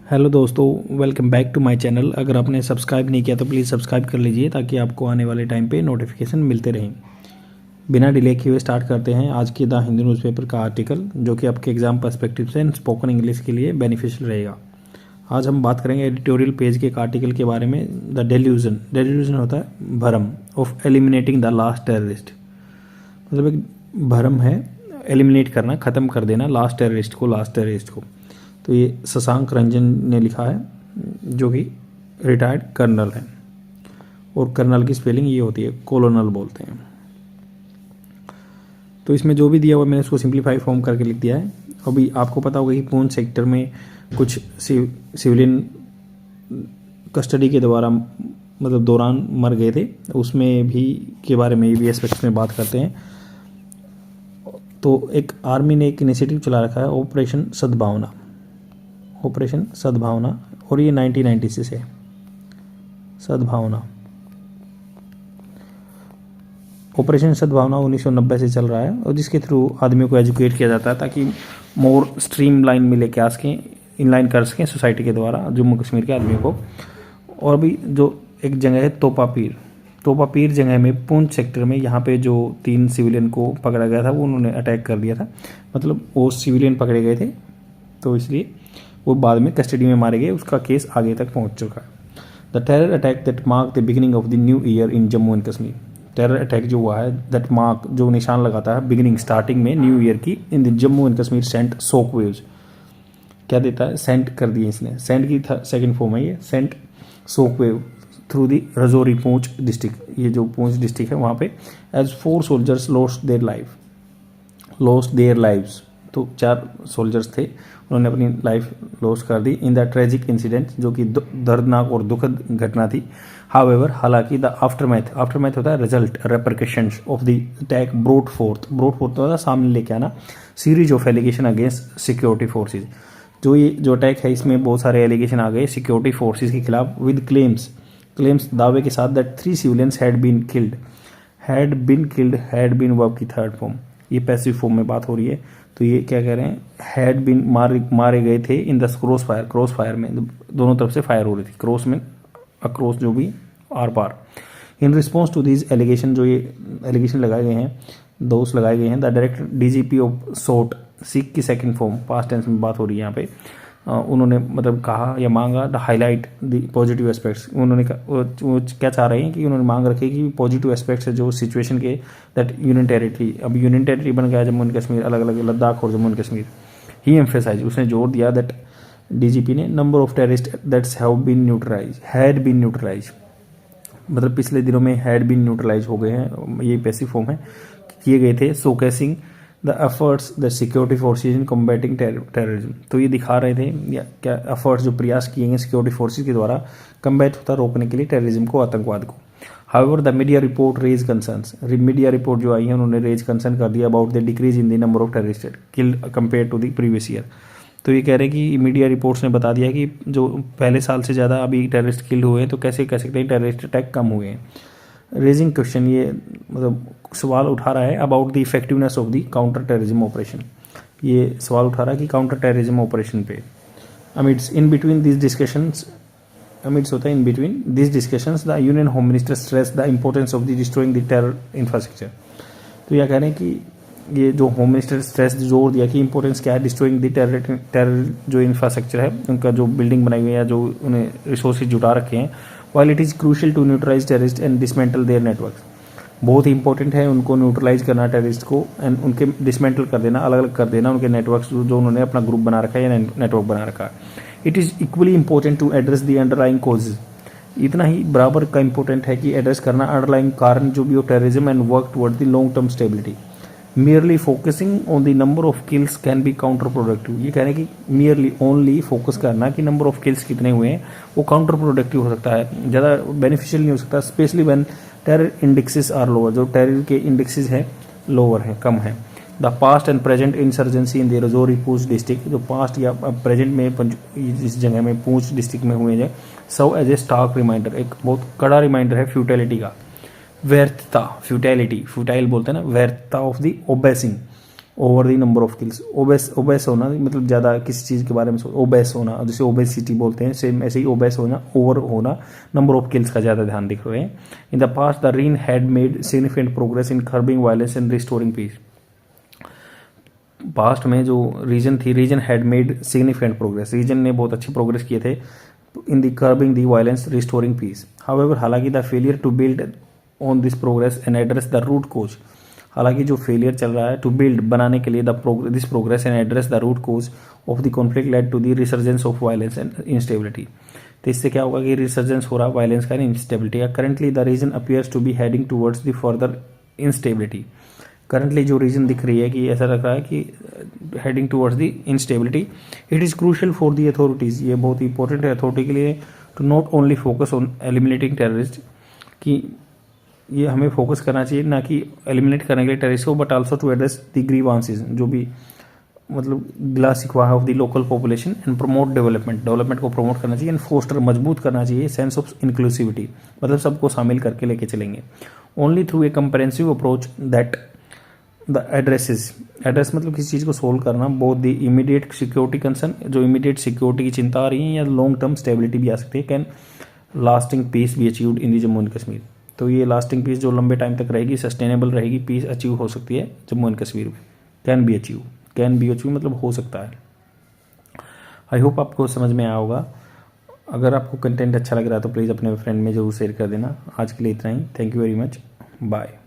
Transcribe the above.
Hello दोस्तों, welcome back to my channel. अगर आपने सब्सक्राइब नहीं किया तो प्लीज़ सब्सक्राइब कर लीजिए ताकि आपको आने वाले टाइम पे नोटिफिकेशन मिलते रहें। बिना डिले किए हुए स्टार्ट करते हैं आज की द हिंदू न्यूज़पेपर का आर्टिकल, जो कि आपके एग्जाम पर्सपेक्टिव से स्पोकन इंग्लिश के लिए बेनिफिशियल रहेगा। आज हम बात करेंगे एडिटोरियल पेज के एक आर्टिकल के बारे में। द डेल्यूजन होता है भरम of eliminating the last terrorist. मतलब एक भरम है, एलिमिनेट करना, ख़त्म कर देना लास्ट टेररिस्ट को। तो ये शशांक रंजन ने लिखा है, जो कि रिटायर्ड कर्नल है, और कर्नल की स्पेलिंग ये होती है, कोलोनल बोलते हैं। तो इसमें जो भी दिया हुआ मैंने उसको सिंप्लीफाई फॉर्म करके लिख दिया है। अभी आपको पता होगा कि पूंछ सेक्टर में कुछ सिविलियन कस्टडी के द्वारा मतलब दौरान मर गए थे, उसमें भी के बारे में भी एस्पेक्ट्स में बात करते हैं। तो एक आर्मी ने एक इनिशिएटिव चला रखा है, ऑपरेशन सद्भावना, और ये 1996 है। ऑपरेशन सद्भावना 1990 से चल रहा है, और जिसके थ्रू आदमियों को एजुकेट किया जाता है ताकि मोर स्ट्रीम लाइन में लेके आ सकें, इनलाइन कर सकें सोसाइटी के द्वारा जम्मू कश्मीर के आदमियों को। और अभी जो एक जगह है तोपा पीर जगह में पूंछ सेक्टर में, यहाँ पे जो 3 सिविलियन को पकड़ा गया था वो उन्होंने अटैक कर दिया था। मतलब वो सिविलियन पकड़े गए थे, तो इसलिए वो बाद में कस्टडी में मारे गए। उसका केस आगे तक पहुंच चुका है। The terror attack that mark the beginning of the new year in Jammu and Kashmir. Terror attack जो हुआ है, दैट मार्क जो निशान लगाता है बिगिनिंग स्टार्टिंग में न्यू ईयर की, in the Jammu and Kashmir sent shock waves. क्या देता है? सेंट कर दिए इसने, सेंट की सेकंड फॉर्म है ये, sent shock wave through the Rajouri Poonch district. ये जो पूंछ डिस्ट्रिक्ट है वहाँ पे as 4 soldiers lost their lives. तो 4 सोल्जर्स थे, उन्होंने अपनी लाइफ लॉस कर दी इन द ट्रेजिक इंसिडेंट, जो कि दर्दनाक और दुखद घटना थी। हाउएवर, हालांकि द आफ्टरमैथ होता है result, repercussions of the attack brought forth होता है सामने लेके आना, series of allegation against security forces. जो अटैक है इसमें बहुत सारे एलिगेशन आ गए सिक्योरिटी फोर्सेज के खिलाफ, विद क्लेम्स दावे के साथ that 3 civilians had been killed verb की थर्ड फॉर्म, ये पैसिव फॉर्म में बात हो रही है। तो ये क्या कह रहे हैं? हैड बीन मारे गए थे इन द क्रॉस फायर में, दोनों तरफ से फायर हो रही थी, क्रॉस में अक्रॉस जो भी आर पार। In response to these allegation, जो ये एलिगेशन लगाए गए हैं, दोष लगाए गए हैं, द डायरेक्टर डीजीपी ऑफ सोट, सीख की सेकंड फॉर्म, पास्ट टेंस में बात हो रही है यहाँ पे, उन्होंने मतलब कहा या मांगा the highlight the positive aspects. उन्होंने वो क्या चाह रहे हैं कि उन्होंने मांग रखे कि पॉजिटिव एस्पेक्ट्स है जो सिचुएशन के, दैट यूनियन टेरिटरी, अब यूनियन टेरिटरी बन गया जम्मू एंड कश्मीर, अलग अलग लद्दाख और Jammu and Kashmir. He emphasize, उसने जोर दिया दैट डीजीपी ने, number of terrorist that's had been neutralize, मतलब पिछले दिनों में हैड बीन न्यूट्रलाइज हो गए हैं, ये पैसिव फॉर्म है, किए गए थे, showcasing the efforts the security forces in combating terrorism. तो ये दिखा रहे थे या क्या एफर्ट्स जो प्रयास किए गए सिक्योरिटी फोर्सेज के द्वारा कम्बैट होता रोकने के लिए टेररिज्म को, आतंकवाद को। However the media report raise concerns, media report जो आई है उन्होंने रेज कंसर्न कर दिया about the decrease in the number of terrorist killed compare to the previous year. तो ये कह रहे हैं कि मीडिया रिपोर्ट्स ने बता दिया कि जो पहले साल से ज़्यादा अभी टेररिस्ट किल्ड हुए हैं, तो कैसे कह सकते हैं टेररिस्ट अटैक कम हुए हैं। रेजिंग क्वेश्चन, ये मतलब सवाल उठा रहा है about the effectiveness of the counter terrorism operation. ये सवाल उठा रहा है कि काउंटर टेररिज्म ऑपरेशन पे amidst in between this discussions the union home minister stress the importance of the destroying the terror infrastructure. तो यह कह रहे हैं कि ये जो होम मिनिस्टर स्ट्रेस जोर दिया कि इंपॉर्टेंस क्या है डिस्ट्रॉइंग द टेरर जो इंफ्रास्ट्रक्चर है, उनका जो बिल्डिंग बनाई हुई है या जो उन्हें रिसोर्सेज जुटा रखे हैं, while it is crucial to neutralize terrorists and dismantle their networks। बहुत ही इंपॉर्टेंट है उनको न्यूट्रलाइज करना टेररिस्ट को, एंड उनके डिसमेंटल कर देना, अलग अलग कर देना उनके नेटवर्क्स जो उन्होंने अपना ग्रुप बना रखा है या नेटवर्क बना रखा है। It is equally important to address the underlying causes, इतना ही बराबर का इंपॉर्टेंट है कि एड्रेस करना अंडरलाइंग कारण जो भी हो terrorism, and work toward the long term stability. Merely focusing on the number of kills can be counter productive. ये कह रहे हैं कि मियरली ओनली फोकस करना कि नंबर ऑफ किल्स कितने हुए हैं, वो काउंटर प्रोडक्टिव हो सकता है, ज़्यादा बेनिफिशियल नहीं हो सकता, specially when terror indexes are lower, जो टेरर के इंडेक्सेस हैं लोअर हैं, कम है। The past and present insurgency in the Rajouri Poonch district, जो पास्ट या प्रेजेंट में इस जगह में पूंछ डिस्ट्रिक्ट में हुए हैं, serve as a stark reminder, एक बहुत कड़ा रिमाइंडर है फ्यूटिलिटी का, व्यर्थता, फ्यूटाइल बोलते हैं ना, व्यर्थता of the obsessing, over the number of kills. Obsess होना मतलब ज़्यादा किसी चीज़ के बारे में ओबेस होना, जैसे ओबेसिटी बोलते हैं, सेम ऐसे ही ओबेस होना, ओवर होना, नंबर ऑफ किल्स का ज़्यादा ध्यान दिख रहे हैं। In the past the region had made significant progress in curbing violence and restoring peace. Past में जो region had made significant progress, region ने बहुत अच्छी प्रोग्रेस किए थे in the curbing the violence restoring peace. However हालांकि the failure to build on this progress and address the root cause, हालांकि जो फेलियर चल रहा है टू बिल्ड बनाने के लिए this progress and address the root cause of the conflict led to the resurgence of violence and instability. तो इससे क्या होगा कि रिसर्जेंस हो रहा है वायलेंस का, इंस्टेबिलिटी का। Currently the region appears to be heading towards the further instability. Currently जो रीजन दिख रही है कि ऐसा लग रहा है कि heading towards the instability. It is crucial for the authorities, ये बहुत ही इंपॉर्टेंट है अथॉरिटी के लिए, to not only focus on eliminating terrorist, कि ये हमें फोकस करना चाहिए ना कि एलिमिनेट करने के लिए टेररिस्ट को, but also to address the grievances, जो भी मतलब गिला शिकवा है of the local population, and promote development को प्रमोट करना चाहिए, एंड फोस्टर मजबूत करना चाहिए सेंस ऑफ इंक्लूसिविटी, मतलब सबको शामिल करके लेके चलेंगे। Only through a comprehensive approach that the address मतलब किसी चीज़ को सोल्व करना, both the immediate security concern, जो इमीडिएट सिक्योरिटी की चिंता आ रही है, या लॉन्ग टर्म स्टेबिलिटी भी आ सकती है, can lasting peace be achieved in the Jammu and Kashmir. तो ये लास्टिंग पीस जो लंबे टाइम तक रहेगी, सस्टेनेबल रहेगी, पीस अचीव हो सकती है जम्मू एंड कश्मीर में। कैन बी अचीव मतलब हो सकता है। आई होप आपको समझ में आया होगा। अगर आपको कंटेंट अच्छा लग रहा है तो प्लीज़ अपने फ्रेंड में जरूर शेयर कर देना। आज के लिए इतना ही। Thank you very much. Bye.